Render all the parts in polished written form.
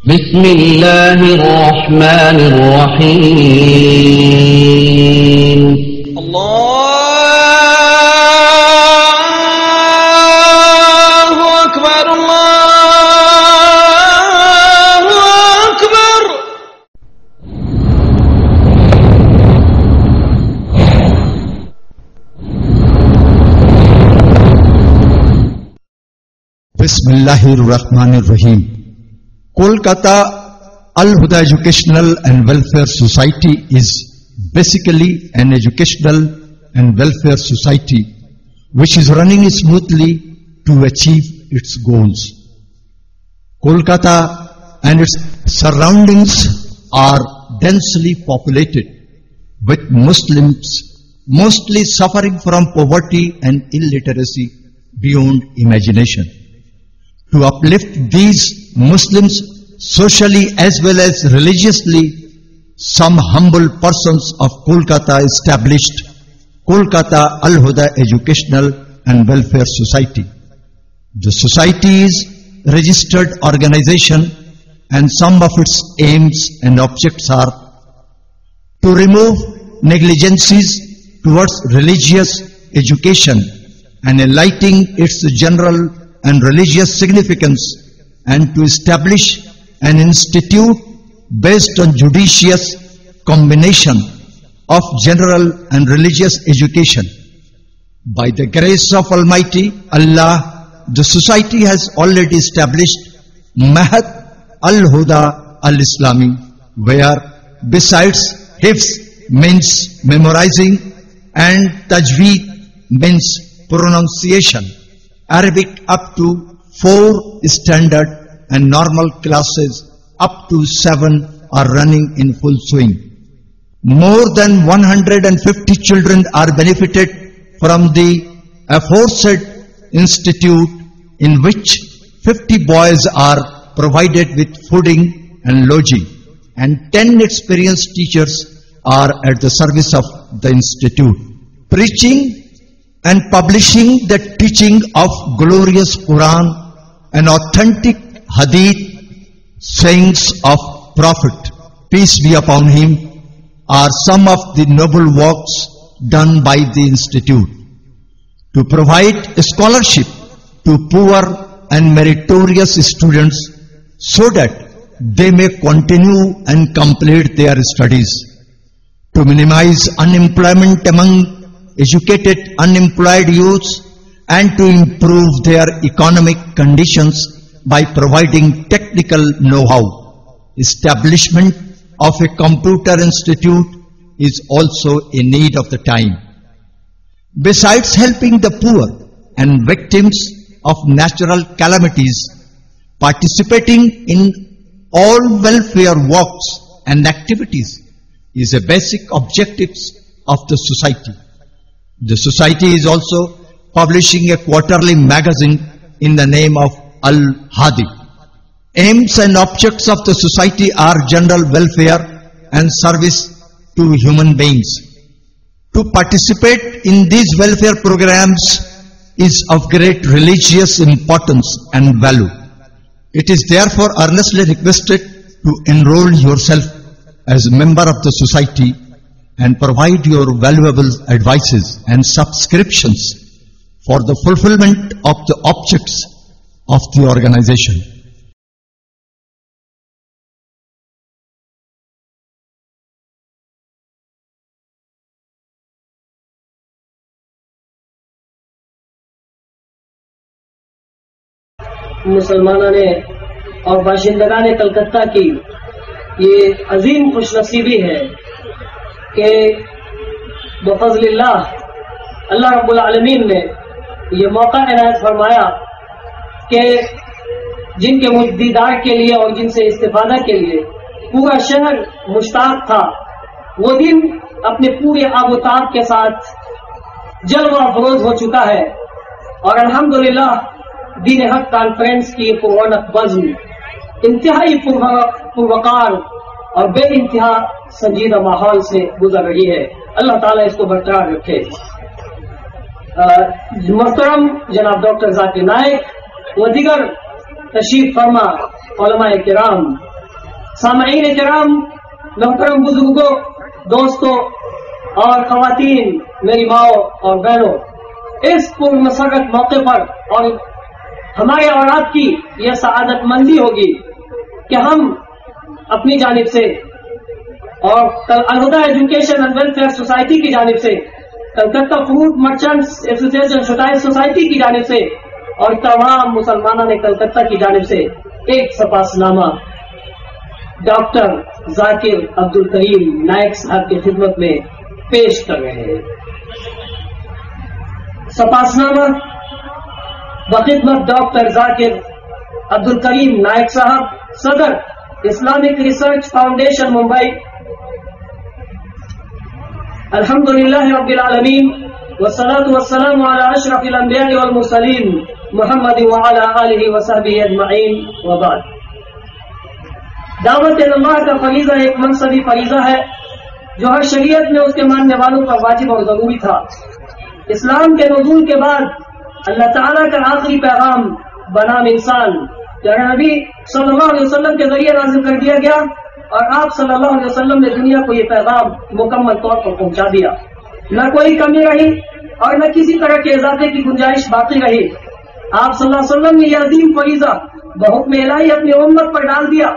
بسم اللہ الرحمن الرحیم اللہ اکبر اللہ اکبر. بسم اللہ الرحمن الرحیم. Kolkata Al-Huda Educational and Welfare Society is basically an educational and welfare society which is running smoothly to achieve its goals. Kolkata and its surroundings are densely populated with Muslims mostly suffering from poverty and illiteracy beyond imagination. To uplift these Muslims socially as well as religiously, some humble persons of Kolkata established Kolkata Al-Huda Educational and Welfare Society. The society is a registered organization and some of its aims and objects are to remove negligences towards religious education and enlightening its general and religious significance, and to establish an institute based on judicious combination of general and religious education. By the grace of Almighty Allah, the society has already established Mahad Al-Huda Al-Islami, where besides Hifz means memorizing and Tajweed means pronunciation, Arabic up to 4 standard and normal classes up to 7 are running in full swing. More than 150 children are benefited from the aforesaid institute, in which 50 boys are provided with fooding and lodging, and 10 experienced teachers are at the service of the institute, preaching and publishing the teaching of glorious Quran and authentic Hadith sayings of Prophet, peace be upon him, are some of the noble works done by the institute. To provide scholarship to poor and meritorious students so that they may continue and complete their studies. To minimize unemployment among educated unemployed youths and to improve their economic conditions by providing technical know-how. Establishment of a computer institute is also a need of the time. Besides helping the poor and victims of natural calamities, participating in all welfare works and activities is a basic objective of the society. The society is also publishing a quarterly magazine in the name of Al-Hadi. Aims and objects of the society are general welfare and service to human beings. To participate in these welfare programs is of great religious importance and value. It is therefore earnestly requested to enroll yourself as a member of the society and provide your valuable advices and subscriptions for the fulfillment of the objects of the organization. مسلمانوں نے اور باشندگان کلکتہ کی یہ عظیم خوش نصیبی ہے کہ بفضل اللہ رب العالمین نے یہ موقع عنایت فرمایا کہ جن کے دیدار کے لیے اور جن سے استفادہ کے لیے پورا شہر مشتاق تھا، وہ دن اپنے پورے آب و تاب کے ساتھ جلوہ افروز ہو چکا ہے، اور الحمدللہ دین حق کانفرنس کی پرونق بزم انتہائی پروقار اور بے انتہا سنجیدہ ماحول سے گزر رہی ہے. اللہ تعالیٰ اس کو برقرار رکھے. محترم جناب ڈاکٹر ذاکر نائک و دیگر تشریف فرما علماء کرام سامعین کرام، محترم بزرگوں، دوستوں اور خواتین، میری ماؤں اور بہنوں، اس پرمسرت موقع پر اور ہمارے اولاد کی یہ سعادت مندی ہوگی کہ ہم اپنی جانب سے اور Al-Huda education and welfare society کی جانب سے، Kolkata fruit merchants association society کی جانب سے اور تمام مسلمانوں نے کلکتہ کی جانب سے ایک سپاس نامہ ڈاکٹر ذاکر عبد الکریم نائک صاحب کی خدمت میں پیش کر رہے ہیں۔ سپاس نامہ بخدمت ڈاکٹر ذاکر عبد الکریم نائک صاحب، صدر اسلامک ریسرچ فاؤنڈیشن ممبئی۔ الحمدللہ رب العالمین والصلاة والسلام علی اشرف الانبیاء والمرسلین محمد وعلی آلہ وصحبہ اجمعین، وبعد۔ دعوت اللہ کا فریضہ ایک منصبی فریضہ ہے جو ہر شریعت میں اس کے ماننے والوں پر واجب اور ضروری تھا۔ اسلام کے نزول کے بعد اللہ تعالیٰ کا آخری پیغام بنام انسان پیارے نبی صلی اللہ علیہ وسلم کے ذریعے نازل کر دیا گیا، اور آپ صلی اللہ علیہ وسلم نے دنیا کو یہ پیغام مکمل طور پر پہنچا دیا۔ نہ کوئی کمی رہی اور نہ کسی طرح کے اضافے کی گنجائش باقی رہی۔ آپ صلی اللہ علیہ وسلم نے یہ عظیم فریضہ بحکم الہی اپنی امت پر ڈال دیا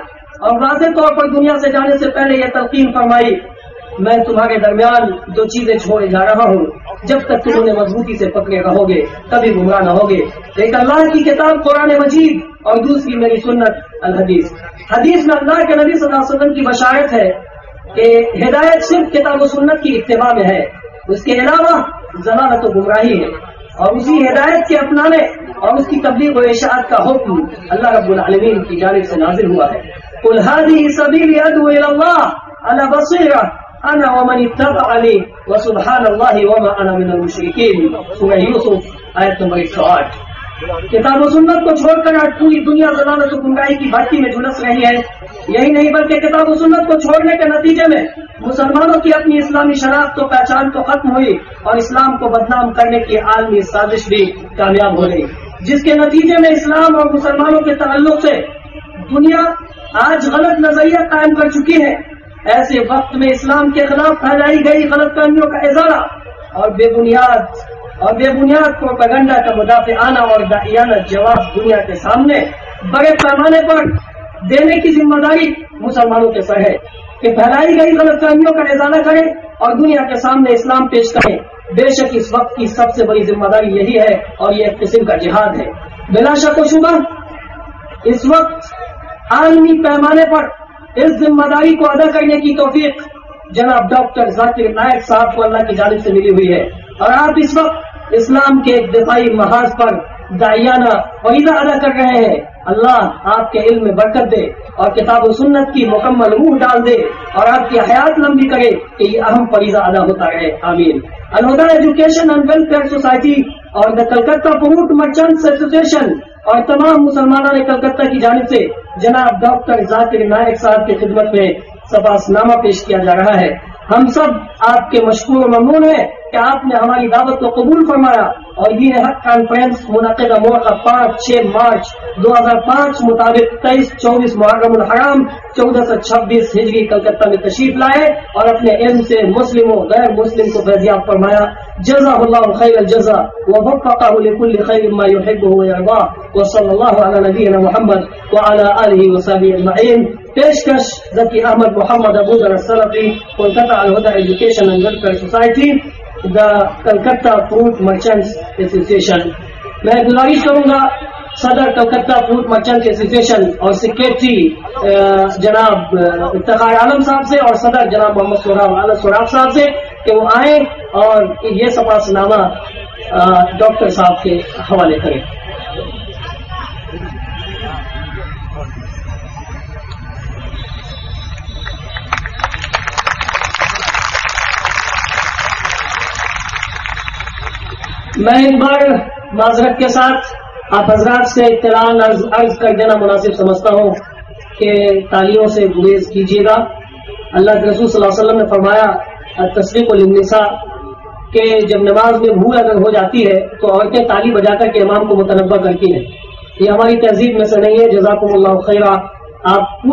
اور واضح طور پر دنیا سے جانے سے پہلے یہ تلقین فرمائی، میں تمہارے درمیان دو چیزیں چھوڑے جا رہا ہوں، جب تک تم انہیں مضبوطی سے پکڑے رہو گے کبھی گمراہ نہ ہوگے۔ ایک اللہ کی کتاب قرآن مجید اور دوسری میری سنت الحدیث۔ حدیث میں اللہ کے نبی صلی اللہ علیہ وسلم کی بشارت ہے کہ ہدایت صرف کتاب و سنت کی اتباع میں ہے، اس کے علاوہ ضلالت و گمراہی ہے، اور اسی ہدایت کے اپنانے اور اس کی تبلیغ و اشاعت کا حکم اللہ رب العالمین کی جانب سے نازل ہوا ہے۔ قل هذه سبیلی ادعو الی اللہ علی بصیرہ انا ومن اتبعنی وسبحان اللہ وما انا من المشرکین۔ سورہ یوسف آیت نمبر 108۔ کتاب و سنت کو چھوڑ کر آج پوری دنیا ضلالت و گمراہی کی بھٹی میں جھلس رہی ہے۔ یہی نہیں بلکہ کتاب و سنت کو چھوڑنے کے نتیجے میں مسلمانوں کی اپنی اسلامی شناخت و پہچان تو ختم ہوئی اور اسلام کو بدنام کرنے کی عالمی سازش بھی کامیاب ہو گئی، جس کے نتیجے میں اسلام اور مسلمانوں کے تعلق سے دنیا آج غلط نظریہ قائم کر چکی ہے۔ ایسے وقت میں اسلام کے خلاف پھیلائی گئی غلط فہمیوں کا ازالہ اور بے بنیاد پروپیگنڈا کا مدافعانہ اور داعیانہ جواب دنیا کے سامنے بڑے پیمانے پر دینے کی ذمہ داری مسلمانوں کے سر ہے کہ پھیلائی گئی غلط فہمیوں کا ازالہ کریں اور دنیا کے سامنے اسلام پیش کریں۔ بے شک اس وقت کی سب سے بڑی ذمہ داری یہی ہے اور یہ ایک قسم کا جہاد ہے۔ بلا شک و شبہ اس وقت عالمی پیمانے پر اس ذمہ داری کو ادا کرنے کی توفیق جناب ڈاکٹر ذاکر نائک صاحب کو اللہ کی جانب سے ملی ہوئی ہے، اور آپ اس وقت اسلام کے ایک دفاعی محاذ پر داعیانہ فریضہ ادا کر رہے ہیں۔ اللہ آپ کے علم میں برکت دے اور کتاب و سنت کی مکمل روح ڈال دے اور آپ کی حیات لمبی کرے کہ یہ اہم فریضہ ادا ہوتا رہے، آمین۔ Ul Huda education and welfare society اور دا کلکتہ فروٹ مرچنٹس ایسوسیشن اور تمام مسلمانوں نے کلکتہ کی جانب سے جناب ڈاکٹر ذاکر نائک صاحب کی خدمت میں سپاس نامہ پیش کیا جا رہا ہے۔ ہم سب آپ کے مشکور و ممنون ہیں کہ آپ نے ہماری دعوت کو قبول فرمایا اور دین حق کانفرنس منعقدہ موقع 5-6 مارچ 2005 مطابق 23-24 محرم الحرام 1426 ہجری کلکتہ میں تشریف لائے اور اپنے علم سے مسلم و غیر مسلم کو فیضیاب فرمایا۔ جزاہ اللہ خیر الجزا ووفقہ لکل خیر ما یحبہ ویرضاہ وصلی اللہ علی نبینا محمد وعلی آلہ وصحبہ اجمعین۔ پیشکش Zaki Ahmad Muhammad Abuzar Alsalafi, Kolkata Alhuda education and welfare society, the Calcutta fruit merchants association. میں گزارش کروں گا صدر کلکتہ فروٹ مرچنٹ ایسوسیشن اور سیکریٹری جناب افتخار عالم صاحب سے اور صدر جناب محمد سوراخ صاحب سے کہ وہ آئیں اور یہ سپاس نامہ ڈاکٹر صاحب کے حوالے کریں۔ میں ایک بار معذرت کے ساتھ آپ حضرات سے اطلاع عرض کر دینا مناسب سمجھتا ہوں کہ تالیوں سے گریز کیجیے گا۔ اللہ کے رسول صلی اللہ علیہ وسلم نے فرمایا تصدیق للنساء کہ جب نماز میں بھول اگر ہو جاتی ہے تو عورتیں تالی بجا کر کے امام کو متنبہ کرتی ہیں۔ یہ ہماری تہذیب میں سے نہیں ہے۔ جزاکم اللہ خیرہ۔ آپ